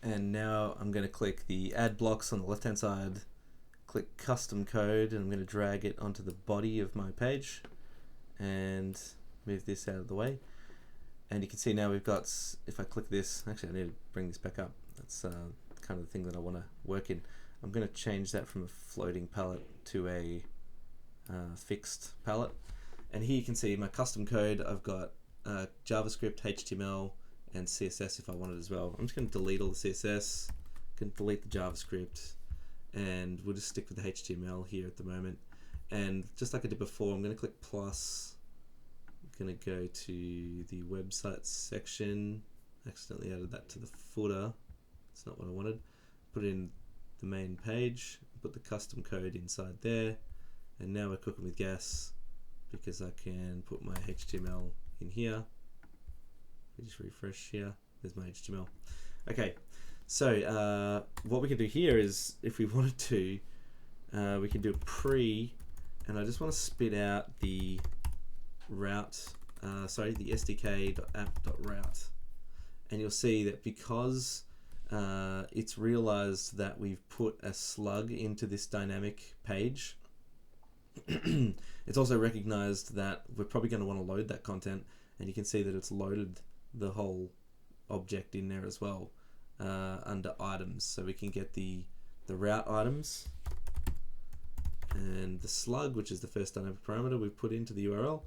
And now I'm going to click the add blocks on the left hand side, click custom code, and I'm going to drag it onto the body of my page and move this out of the way. And you can see now we've got, if I click this, actually I need to bring this back up. That's kind of the thing that I want to work in. I'm going to change that from a floating palette to a fixed palette. And here you can see my custom code. I've got JavaScript, HTML, and CSS if I wanted as well. I'm just going to delete all the CSS, can delete the JavaScript, and we'll just stick with the HTML here at the moment. And just like I did before, I'm going to click plus. I'm going to go to the website section. Accidentally added that to the footer. That's not what I wanted. Put it in the main page, put the custom code inside there, and now we're cooking with gas because I can put my HTML in here. Just refresh here. There's my HTML. Okay, so what we can do here is, if we wanted to, we can do a pre, and I just want to spit out the route, the sdk.app.route, and you'll see that because it's realized that we've put a slug into this dynamic page, it's also recognized that we're probably going to want to load that content, and you can see that it's loaded the whole object in there as well under items, so we can get the route items and the slug, which is the first dynamic parameter we've put into the URL,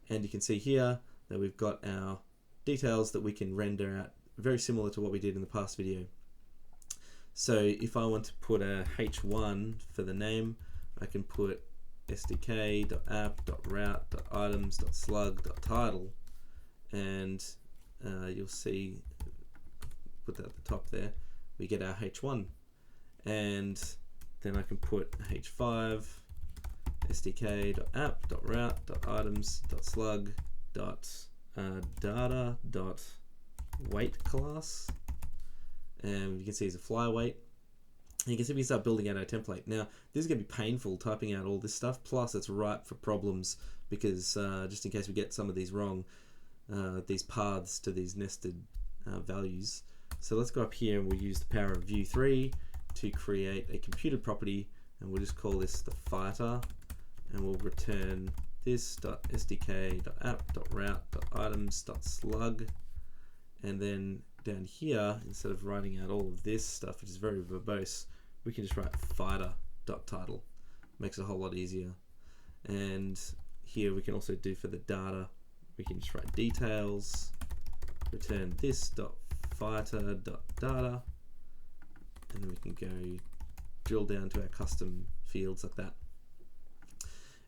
and you can see here that we've got our details that we can render out, very similar to what we did in the past video. So if I want to put a h1 for the name, I can put sdk.app.route.items.slug.title, and you'll see, put that at the top there, we get our h1, and then I can put h5 sdk.app.route.items.slug.data.weight class, and you can see it's a flyweight. And you can see we start building out our template. Now this is going to be painful typing out all this stuff, plus it's ripe for problems because just in case we get some of these wrong, these paths to these nested values. So let's go up here and we'll use the power of view 3 to create a computed property, and we'll just call this the fighter, and we'll return this.sdk.app.route.items.slug, and then down here, instead of writing out all of this stuff, which is very verbose, we can just write fighter.title. Makes it a whole lot easier. And here we can also do for the data, we can just write details, return this.fighter.data, and then we can go drill down to our custom fields like that.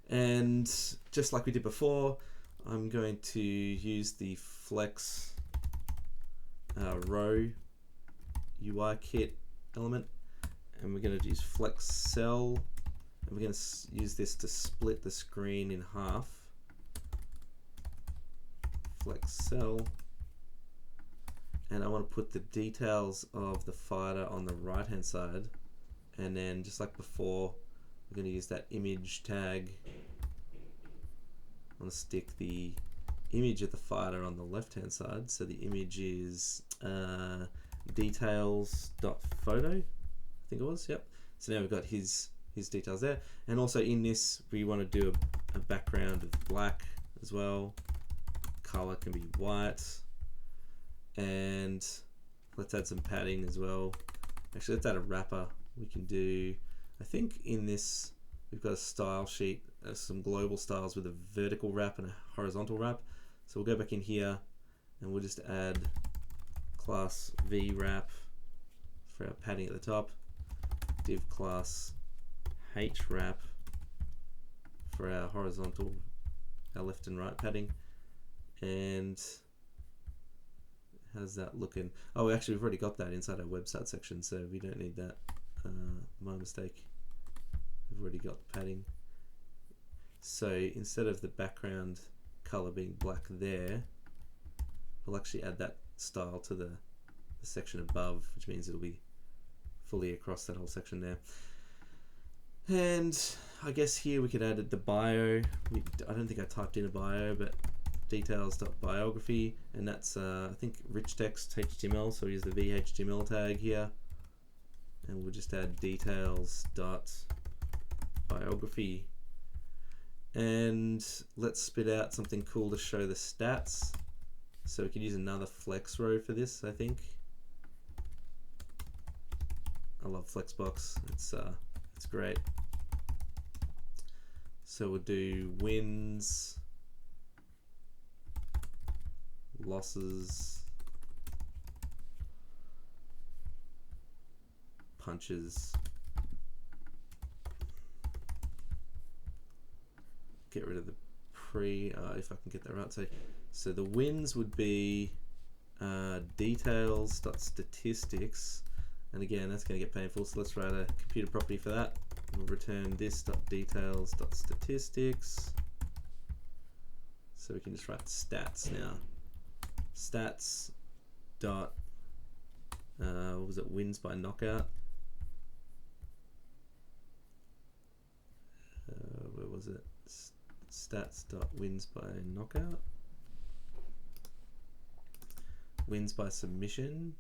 And just like we did before, I'm going to use the flex row UI kit element, and we're going to use flex cell, and we're going to use this to split the screen in half. Flex cell, and I want to put the details of the fighter on the right hand side, and then just like before, we're going to use that image tag. I want to stick the image of the fighter on the left hand side, so the image is details.photo, I think it was, yep. So now we've got his details there, and also in this we want to do a background of black as well. Color can be white, and let's add some padding as well. Actually, let's add a wrapper. We can do, I think in this we've got a style sheet, some global styles with a vertical wrap and a horizontal wrap. So we'll go back in here and we'll just add class v wrap for our padding at the top, div class h wrap for our horizontal, our left and right padding. And how's that looking? Oh, actually we've already got that inside our website section, so we don't need that. My mistake. We've already got the padding. So instead of the background color being black there, we'll actually add that style to the section above, which means it'll be fully across that whole section there. And I guess here we could add the bio. I don't think I typed in a bio, but details.biography, and that's I think rich text HTML, so we use the vhtml tag here, and we'll just add details.biography, and let's spit out something cool to show the stats. So we can use another flex row for this, I think. I love Flexbox, it's great. So we'll do wins, losses, punches. Get rid of the pre, if I can get that right. So the wins would be details.statistics, and again that's going to get painful, so let's write a computer property for that. We'll return this.details.statistics, so we can just write stats now. Stats dot what was it, wins by knockout. Where was it? Stats dot wins by knockout. Wins by submission.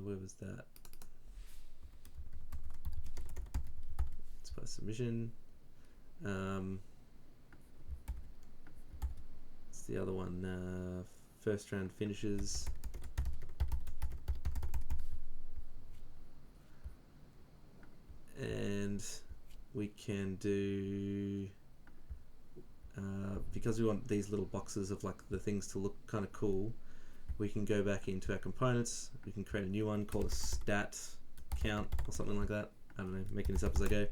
Where was that? It's by submission. It's the other one. First round finishes. And we can do, because we want these little boxes of like the things to look kind of cool, we can go back into our components. We can create a new one called a stat count or something like that. I don't know, making this up as I go.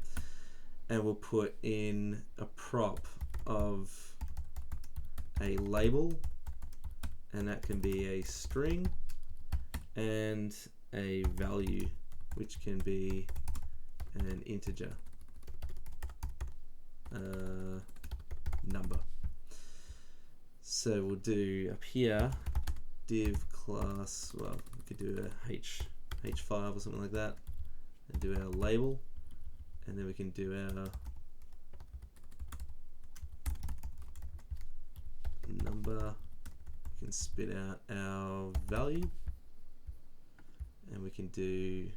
And we'll put in a prop of a label, and that can be a string, and a value, which can be an integer number. So we'll do up here div class, well, we could do a h5 or something like that, and do our label, and then we can do our number. We can spit out our value, and we can do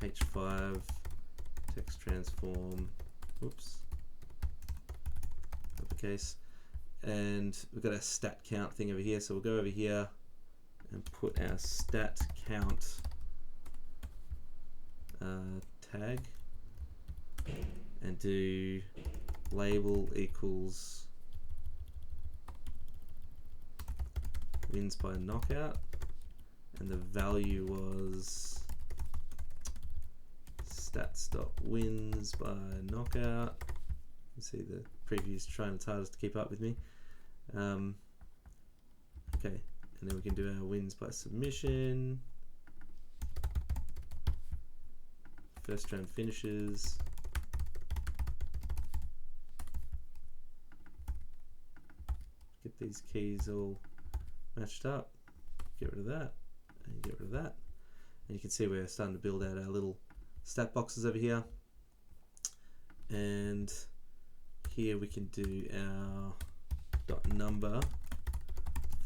h5 text transform, oops, uppercase, and we've got our stat count thing over here, so we'll go over here and put our stat count tag, and do label equals wins by knockout, and the value was stats.wins by knockout. You see the preview's trying its hardest to keep up with me. Okay, and then we can do our wins by submission, first round finishes, get these keys all matched up, get rid of that, and get rid of that. And you can see we're starting to build out our little stat boxes over here. And here we can do our dot number,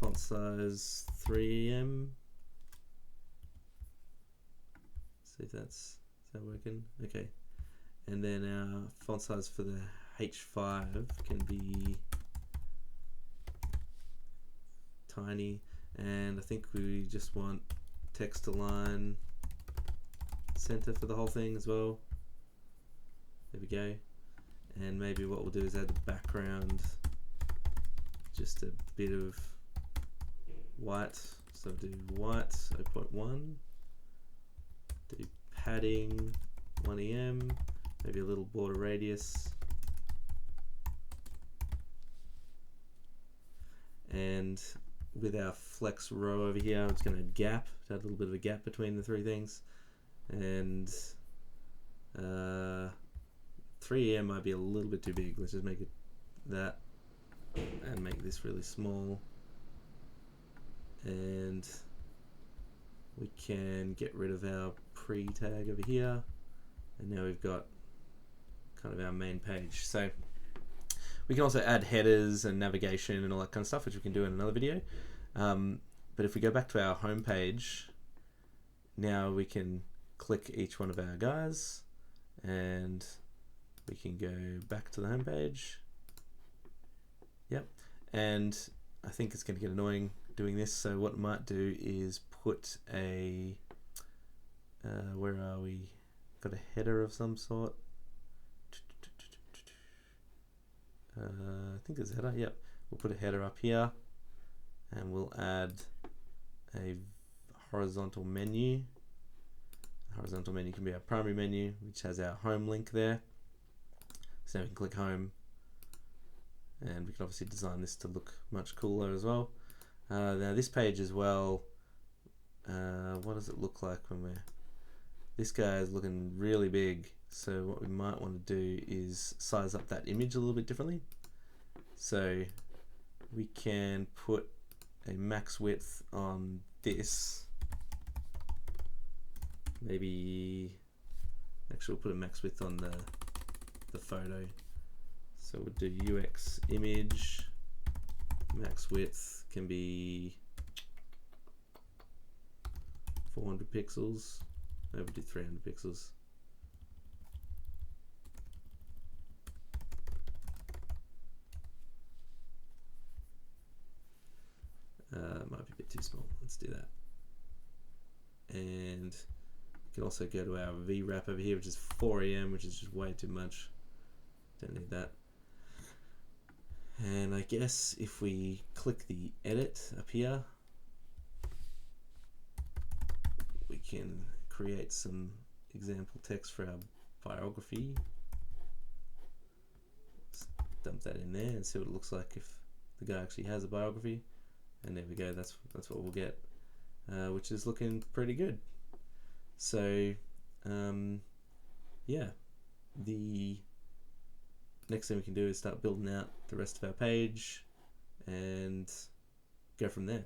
font size 3em. See if that's, is that working? Okay. And then our font size for the H5 can be tiny, and I think we just want text align center for the whole thing as well. There we go. And maybe what we'll do is add the background, just a bit of white, so do white 0.1, do padding 1em, maybe a little border radius, and with our flex row over here, I'm just going to add gap, to add a little bit of a gap between the three things, and 3em might be a little bit too big. Let's just make it that, and make this really small, and we can get rid of our pre tag over here, and now we've got kind of our main page. So We can also add headers and navigation and all that kind of stuff, which we can do in another video. But if we go back to our home page, now we can click each one of our guys and we can go back to the home page. Yep. And I think it's going to get annoying doing this, so what I might do is put a where are we? Got a header of some sort. I think there's a header. Yep. We'll put a header up here and we'll add a horizontal menu. The horizontal menu can be our primary menu, which has our home link there. So now we can click home, and we can obviously design this to look much cooler as well. Now this page as well, what does it look like when we're... This guy is looking really big, so what we might want to do is size up that image a little bit differently. So we can put a max width on this. Maybe, actually we'll put a max width on the photo. So we'll do UX image, max width can be 400 pixels. Maybe we'll do 300 pixels. Might be a bit too small. Let's do that. And we can also go to our VWrap over here, which is 4 AM, which is just way too much. Don't need that. And I guess if we click the edit up here, we can create some example text for our biography. Let's dump that in there and see what it looks like if the guy actually has a biography. And there we go, that's what we'll get, which is looking pretty good. So yeah, the next thing we can do is start building out the rest of our page and go from there.